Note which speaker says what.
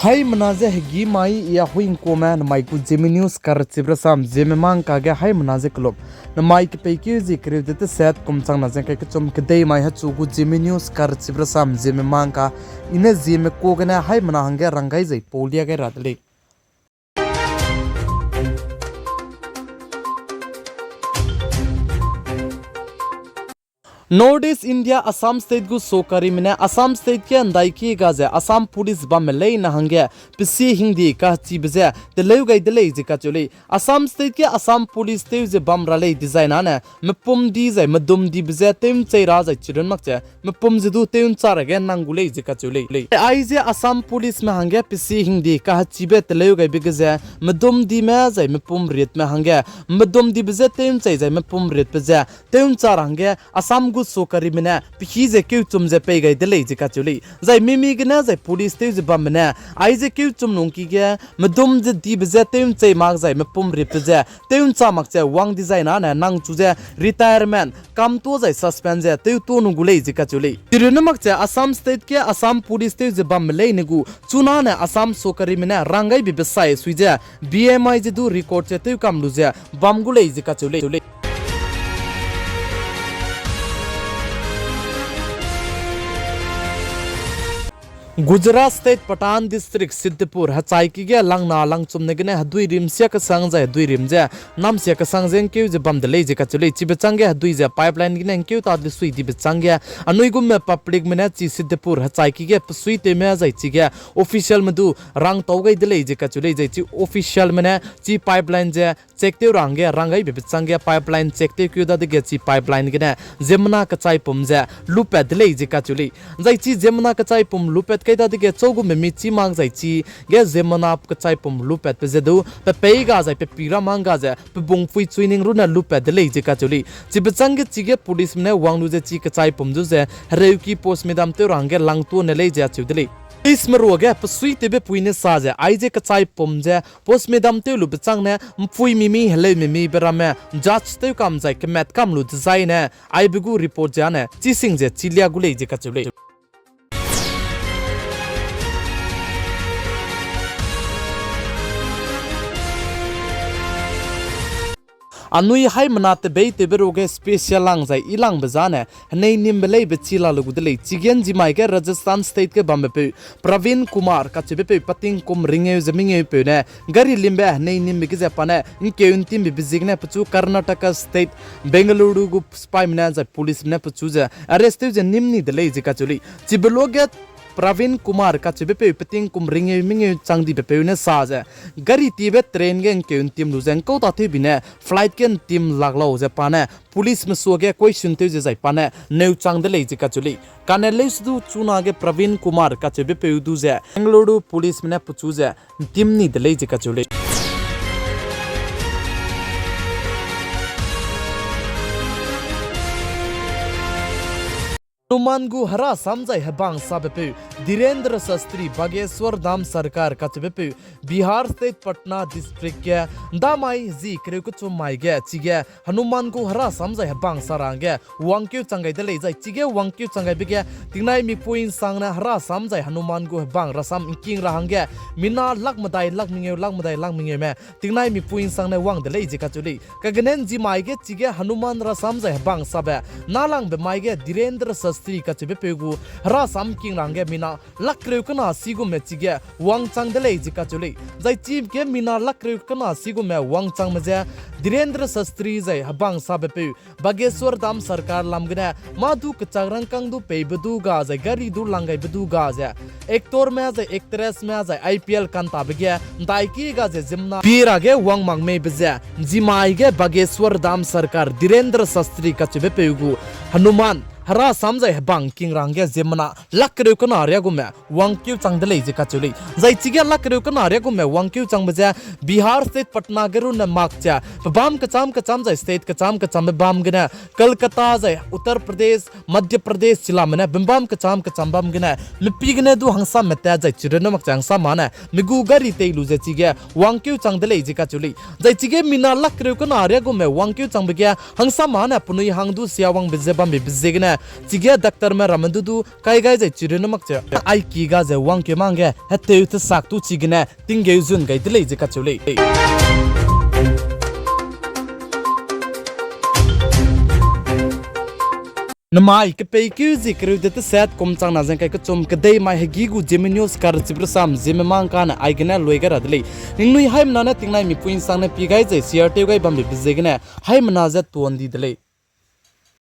Speaker 1: Hai menaze hegi mai ya huing komen mai ku Zeme NEWS kar cibrasam Zeme mang kage hai menaze klub na mai ke peki zikre de set kumchang na jeng ke chom ke dei mai ha chu ku Zeme NEWS kar cibrasam Zeme mang ka ine Zeme ko gana hai mena hange rangai jai polia ge radle Northeast India Assam state gu sokari mine Assam state ke andai ki gaze Assam police bam lei na hange pisi hindi ka chibze de leu gai de lei jika chole Assam state ke Assam police te je bam ra lei design ana mepum di zai madum di bze tem chei ra zai chiren makche mepum jidu teun char ge nangulei jika chole ai je Assam police me hange pisi hindi ka chibe te leu gai bigze madum di me zai mepum rit me hange madum di bze tem chei zai mepum rit bze teun char hange Assam gu sokari mena pihi je keu chum je pe gai de lei jika chuli zai mimi gna zai police te je bam mena ai je keu chum nong ki ge madum je di bje teum chei mak zai mepum rip je teum cha mak che wang design na nang chu je retirement kam to zai suspend je teu to nu gulei jika chuli tiruna mak che Assam state ke Assam police te je bam lei ne gu chuna ne Assam sokari mena rangai bi besai sui je BMI je du record che teu kam lu je bam gulei jika chuli Gujarat state Patan district Siddipur hachai ki ge lang na lang chum ne gene hadui rim sia ka sang jai dui rim je nam sia ka sang jeng keu je bam de lei je ka chule chi be chang ge hadui je pipeline gine keu ta de sui di be chang ge anui gum me public mena chi Siddipur hachai ki ge sui te me jai chi ge official madu rang tau gai de lei je ka chule je chi official mena chi pipeline je check te rang ge rangai be chang ge pipeline check te keu da de ge chi pipeline gine jemna ka chai pum je lupe de lei je ka chule jai chi jemna ka chai pum lupe kai da de chogu me mi chi mang zai chi ge zemana ka chai pum lupet pe zedu pe peiga zai pe pira manga za pe bung fui chuining runa lupet de lei je ka chuli chi be chang ge chi ge police ne wanglu je chi ka chai pum ju je reu ki post medam te rang ge lang tu ne lei ja chu de lei isme roge pasui te be puine sa je ai je ka chai pum je post medam te lu be chang ne fui mimi hele mimi berame judge te kam zai ke met kam lu design ne ai begu report ja ne chi sing je chilia gu lei je ka chuli Anui hai manate bei te beroge special lang zai ilang bazane nei nim belei be chila lugu delei chigen jimai ke Rajasthan state ke bambe pe Praveen Kumar ka chebe pe pating kum ringe zeminge pe ne gari limbe nei nim be ke pane in ke untim be bizigne pachu Karnataka state Bengaluru gu spy mina zai police ne pachu je arrest je nimni delei jika chuli chibeloge Praveen Kumar ka chebe pe pating kum ringe minge changdi pe ne sa je gari tibe train gen ke untim lu jeng ko ta the bine flight ken tim laglo je pane police me soge question te je jai pane neu chang de lei jika chuli kaneleis du chuna ge Praveen Kumar ka chebe pe du je Bengaluru police me ne puchu je tim ni de lei jika chuli Numangu hara samjai habang sabepe Dhirendra Sastri Bageshwar Dham Sarkar kachebepe Bihar State Patna District ke damai zi kreukuchu mai ge chige Hanumangu hara samjai habang sarange wangkyu changai dele jai chige wangkyu changai bege tingnai mi point sangna hara samjai Hanumangu habang rasam king rahange mina lakmadai lakminge me tingnai mi point sangne wang dele jika chuli kagenen ji mai ge chige Hanuman rasam jai habang sabe nalang be mai ge Dhirendra Sastri ka chebe pegu hara sam king range mina lakreu kana sigu me chige wang chang de lei jika chuli jai chief ke mina lakreu kana sigu me wang chang meja Dhirendra Sastri jai habang sabe pe Bageshwar Dham Sarkar lamgna madu kacharang kang du pe bedu ga jai gari du langai bedu ga ja actor me jai actress me jai IPL kan ta bege daiki ga jai jimna pira ge wang mang me beja jimai ge Bageshwar Dham Sarkar Dhirendra Sastri ka chebe pegu Hanuman hara samjai habang king range zemna lakreu kana arya gume wangkyu changdele jika chuli jai chige lakreu kana arya gume wangkyu changbaja Bihar state Patna garu na makcha bam kacham jai state kacham bam gena Kolkata jai Uttar Pradesh Madhya Pradesh chila mena bam kacham bam gena mipi gena du hangsa meta jai chirena mak changsa mana migu gari te lu je chige wangkyu changdele jika chuli jai chige mina lakreu kana arya gume wangkyu changbege hangsa mana punui hangdu siawang bezebam bezegena ne chige doctor me ramandu kai gai je chirin mak che ai ki ga je wang ke mang ge hate tu sak tu chigine tinge zun gai dile je ka chule Namai ke peiku zikru de set kom chang na jang kai ka chom ke dei mai hegi gu Zeme news kar chibrasam Zeme mang kana aigna loiga radle ningnui haim na na tingnai mi puin sang na pigai je share te gai bam bi jegna haim na za ton di dele